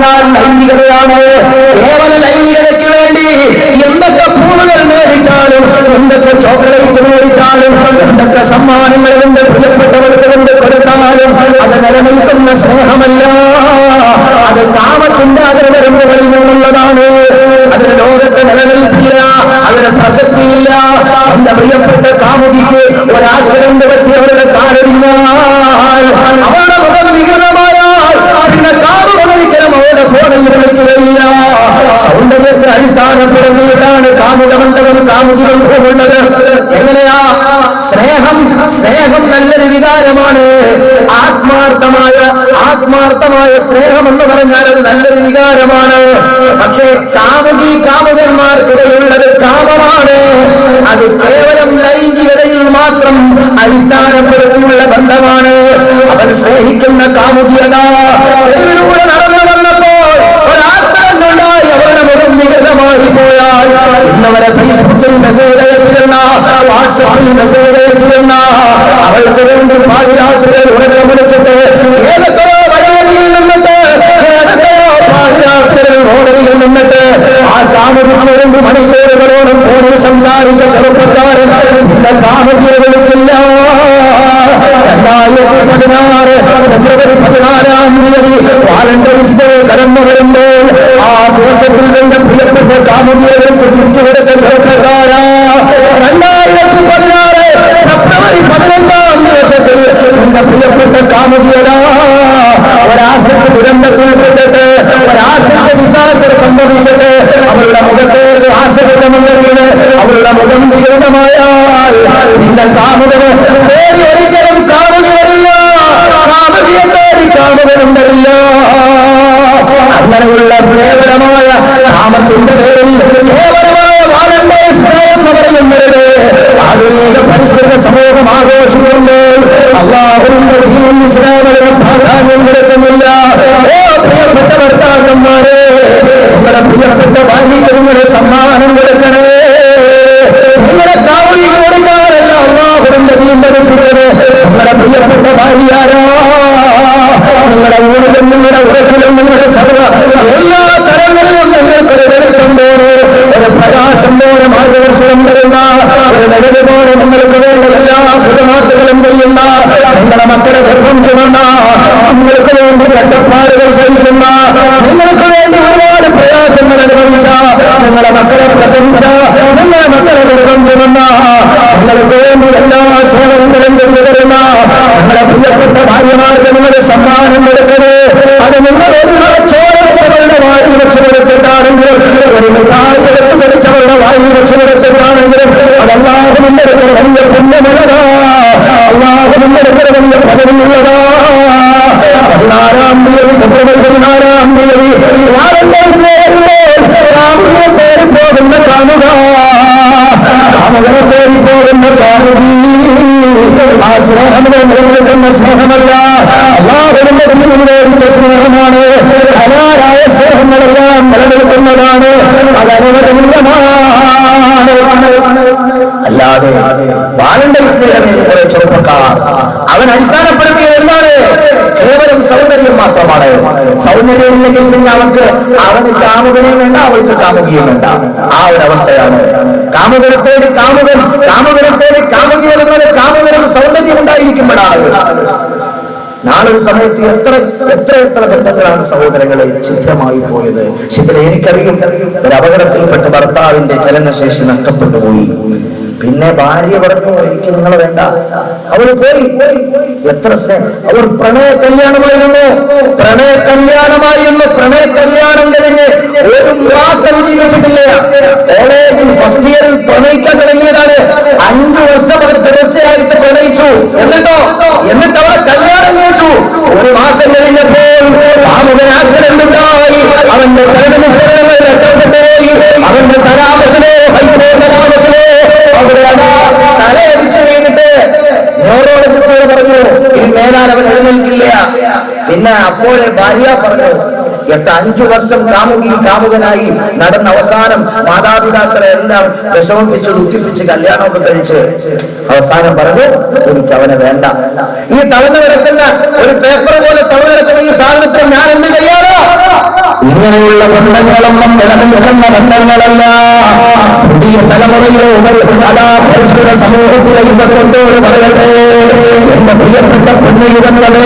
പറഞ്ഞാൽ ലൈംഗികതയാണ്. കേവല ലൈംഗികതയ്ക്ക് വേണ്ടി എന്തൊക്കെ പൂവുകൾ മേടിച്ചാലും, എന്തൊക്കെ ചോക്ലേറ്റ് മേടിച്ചാലും, എന്തൊക്കെ സമ്മാനങ്ങൾ എന്റെ പ്രിയപ്പെട്ടവർക്ക് കൊണ്ട് കൊടുത്താലും അത് നിലനിൽക്കുന്ന സ്നേഹമല്ല. അത് കാമത്തിന്റെ അതിർവരമ്പുകളിൽ നിന്നുള്ളതാണ്. അതിന് ലോകത്ത് നിലനിൽപ്പില്ല, അതിന് പ്രസക്തിയില്ല. എന്റെ പ്രിയപ്പെട്ട കാമുകിക്ക് ഒരാക്സിഡന്റ് പറ്റി അവരുടെ കാലൊടിഞ്ഞാൽ, അവരുടെ മുഖം വികൃതമായാൽ പിന്നെ കാമുകൻ ഒരിക്കലും അവരുടെ ഫോണിൽ വിളിക്കുകയില്ല. സൗന്ദര്യത്തെ അടിസ്ഥാനപ്പെടുത്തിയിട്ടാണ് കാമുകബന്ധവും കാമുകിബന്ധവുമുള്ളത്. എങ്ങനെയാ? സ്നേഹം നല്ലൊരു വികാരമാണ്. ആത്മാർത്ഥമായ സ്നേഹം എന്ന് പറഞ്ഞാൽ അത് നല്ലൊരു വികാരമാണ്. പക്ഷേ കാമുകന്മാർക്കിടയിലുള്ളത് കാമമാണ്. അത് കേവലം ലൈംഗികതയിൽ മാത്രം അടിസ്ഥാനപ്പെടുത്തിയുള്ള ബന്ധമാണ്. അവൻ സ്നേഹിക്കുന്ന കാമുകിയത തെരുവിലൂടെ നടന്നു വന്നപ്പോൾ ഒരാക്സിഡന്റ് ഉണ്ടായി അവരുടെ മുഖം വികൃതമായി പോയാൽ, ഇന്നവരെ ഫേസ്ബുക്കിൽ മെസ്സേജ് അയച്ചിരുന്ന, വാട്സാപ്പിൽ മെസ്സേജ് അയച്ചിരുന്ന, അവൾക്ക് വേണ്ടി പാതിരാത്രികൾ ഉറക്കം വിളിച്ചിട്ട് ഏതൊക്കെയോ വഴിയിൽ നിന്നിട്ട്, ഏതൊക്കെയോ പാതിരാത്രികൾ റോഡരികിൽ നിന്നിട്ട് ആ കാമുകിക്ക് വേണ്ടി മണിക്കൂറുകളോടും ഫോണിൽ സംസാരിച്ച ചെറുപ്പക്കാരൻ ഇന്ന കാമുകിയെ വിളിക്കില്ല. 2016 ഫെബ്രുവരി 14 വാലന്റൈൻസ് ഡേ കടന്നു വരുമ്പോൾ ആ ദിവസത്തിൽ എന്റെ പ്രിയപ്പെട്ട കാമുകിയെ വിളിച്ച് ചുറ്റുവിടുന്ന ചെറുപ്പക്കാരാ, 2016 ഫെബ്രുവരി 15 ദിവസത്തിൽ എന്റെ പ്രിയപ്പെട്ട കാമുകിയതാ ഒരാസക്തി ദുരന്തത്തിൽപ്പെട്ടിട്ട്, ഒരാസക്തി ഡിസാസ്റ്റർ സംഭവിച്ചിട്ട് അവരുടെ മുഖത്തേക്ക് ആസക്തമുണ്ടെങ്കിൽ അവരുടെ മുഖം വികൃതമായാൽ പിന്നെ കാമുകന് തേടി ഒരിക്കലും കാമുകി വരില്ല, കാമുകിയെ തേടി കാമുകനുണ്ടല്ല. അങ്ങനെയുള്ള കേവലമായ കാമത്തിന്റെ പേരിൽ കേവലമായ വാലന്റൈൻസ് ഡേ എന്ന് പറയുന്നത് ആധുനിക പരിഷ്കൃത സമൂഹം ആഘോഷിക്കുമ്പോൾ അല്ലാഹുവിന്റെ ദീൻ ഇസ്ലാമിന് പ്രാധാന്യം കൊടുക്കുന്നില്ല. ഓ പ്രിയപ്പെട്ട ഭർത്താക്കന്മാരെ, നിങ്ങളുടെ പ്രിയപ്പെട്ട ഭാര്യയ്ക്ക് നിങ്ങളുടെ സമ്മാനം കൊടുക്കണേ. നിങ്ങളുടെ കാമുകിക്ക് കൊടുക്കാനല്ല അല്ലാഹുവിന്റെ ദീൻ പഠിപ്പിച്ചത്. നിങ്ങളുടെ പ്രിയപ്പെട്ട ഭാര്യയാരാ? നിങ്ങളുടെ ഊണിലും നിങ്ങളുടെ ഉറക്കിലും നിങ്ങളുടെ സർവ്വ എല്ലാ തരങ്ങളിലും നിങ്ങൾക്കൊരു വെളിച്ചം പോലെ, ഒരു പ്രകാശം പോലെ മാർഗദർശനം തരുന്ന, ഒരു നിഴല് പോലെ നിങ്ങൾക്ക് വേണ്ട എല്ലാ സുഖമാത്തുകളും ചെയ്യുന്ന, നിങ്ങളുടെ മക്കളെ ഗർഭം ചുമന്ന, നിങ്ങൾക്ക് വേണ്ടി കഷ്ടപ്പാടുകൾ സഹിക്കുന്ന, നിങ്ങൾക്ക് വേണ്ടി ഒരുപാട് പ്രയാസങ്ങൾ അനുഭവിച്ച, നിങ്ങളുടെ മക്കളെ പ്രസവിച്ച, നിങ്ങളുടെ മക്കളെ ഗർഭം ചുമന്ന, നിങ്ങൾക്ക് വേണ്ടി എല്ലാ സേവനങ്ങളും ചെയ്തു തരുന്ന നിങ്ങളുടെ പ്രിയപ്പെട്ട ഭാര്യമാർക്ക് നിങ്ങളുടെ സമ്മാനം കൊടുക്കണേ. അത് നിങ്ങൾ ചോരവരുടെ വായിൽ വെച്ച് കൊടുത്തിട്ടാണെങ്കിലും, ഒരു മിഠായി എടുത്ത് ധരിച്ചവരുടെ വായിൽ വെച്ച് കൊടുത്തിട്ടാണെങ്കിലും അത് അല്ലാഹുവിന്റെ അടുക്കൽ വലിയ പുണ്യമുള്ളതാ, അല്ലാഹുവിന്റെ അടുക്കൽ വലിയ പദവിയുള്ളതാ. 14 തീയതി ഫെബ്രുവരി 14 വാലന്റൈൻസ് ഡേ വരുമ്പോൾ കാമുകിയെ തേടിപ്പോകുന്ന കാമുക, കാമുകനെ തേടിപ്പോകുന്ന കാമുകി, ആ സ്നേഹം നിലനിൽക്കുന്ന സ്നേഹമല്ല, അല്ലാഹുവിന്റെ ദീനിൽ വേദിച്ച സ്നേഹമാണ്. ഹലാലായ സ്നേഹങ്ങളെല്ലാം നിലനിൽക്കുന്നതാണ്. അത് അനുവദനീയമാണ്. അല്ലാതെ വാലന്റൈൻസ് ഡേ ചെറുപ്പക്കാർ അവൻ അടിസ്ഥാനപ്പെടുത്തിയത് എന്താണ്? കേവലം സൗന്ദര്യം മാത്രമാണ്. സൗന്ദര്യമില്ലെങ്കിൽ പിന്നെ അവന് കാമുകനെയും വേണ്ട, അവൾക്ക് കാമുകിയും വേണ്ട. ആ ഒരു അവസ്ഥയാണ്. കാമുകനത്തേടി കാമുകി വരുന്നത് കാമുകനും സൗന്ദര്യം ഉണ്ടായിരിക്കുമ്പോഴാണ്. നാളൊരു സമയത്ത് എത്ര ബന്ധങ്ങളാണ് സഹോദരങ്ങളെ ഛിദ്രമായി പോയത്. എനിക്കറിയും, ഒരു അപകടത്തിൽപ്പെട്ട് ഭർത്താവിന്റെ ചലനശേഷി നഷ്ടപ്പെട്ടു പോയി. പിന്നെ ഭാര്യ പറഞ്ഞു, എനിക്ക് നിങ്ങളെ വേണ്ട. അവര് പോയി. എത്ര സ്നേഹം! അവർ പ്രണയ കല്യാണമായിരുന്നു. പ്രണയ കല്യാണം കഴിഞ്ഞ് 1 മാസം ജീവിച്ചിട്ടില്ല. കോളേജിൽ ഫസ്റ്റ് ഇയറിൽ പ്രണയിക്കാൻ തുടങ്ങിയതാണ്. 5 വർഷം അവർ തുടർച്ചയായിട്ട് പ്രണയിച്ചു. എന്നിട്ട് അവരെ കല്യാണം കഴിച്ചു. 1 മാസം കഴിഞ്ഞപ്പോൾ കാമുകൻ ആക്സിഡന്റ് ഉണ്ടായി. അവന്റെ ചലനനിശ്ചലങ്ങൾ നഷ്ടപ്പെട്ടുപോയി. അവന്റെ തലാമസിലോ അവിടെ തലയടിച്ചു കഴിഞ്ഞിട്ട് ന്യൂറോളജിസ്റ്റോട് പറഞ്ഞു, ഇനി മേലാൽ അവൻ എഴുന്നേൽക്കില്ല. പിന്നെ അപ്പോഴേ ഭാര്യ പറഞ്ഞു, 5 വർഷം കാമുകനായി നടന്ന അവസാനം മാതാപിതാക്കളെ എല്ലാം വിഷമിപ്പിച്ച് ദുഃഖിപ്പിച്ച് കല്യാണമൊക്കെ കഴിച്ച് അവസാനം പറഞ്ഞു, എനിക്ക് അവനെ വേണ്ട. ഈ തളർന്നു കിടക്കുന്ന ഒരു പേപ്പർ പോലെ തളർന്നു കിടക്കുന്ന ഈ സാധനത്തിന് ഞാൻ എന്ത് ചെയ്യാനോ? ബന്ധങ്ങളൊന്നും നിലനിൽക്കുന്ന ബന്ധങ്ങളല്ല. പുതിയ തലമുറയിലെ അതാ പരസ്പര സമൂഹത്തിലെ യുവത്വത്തോട് പറയട്ടെ, എന്റെ പ്രിയപ്പെട്ട പൊന്നയുവത്വമേ,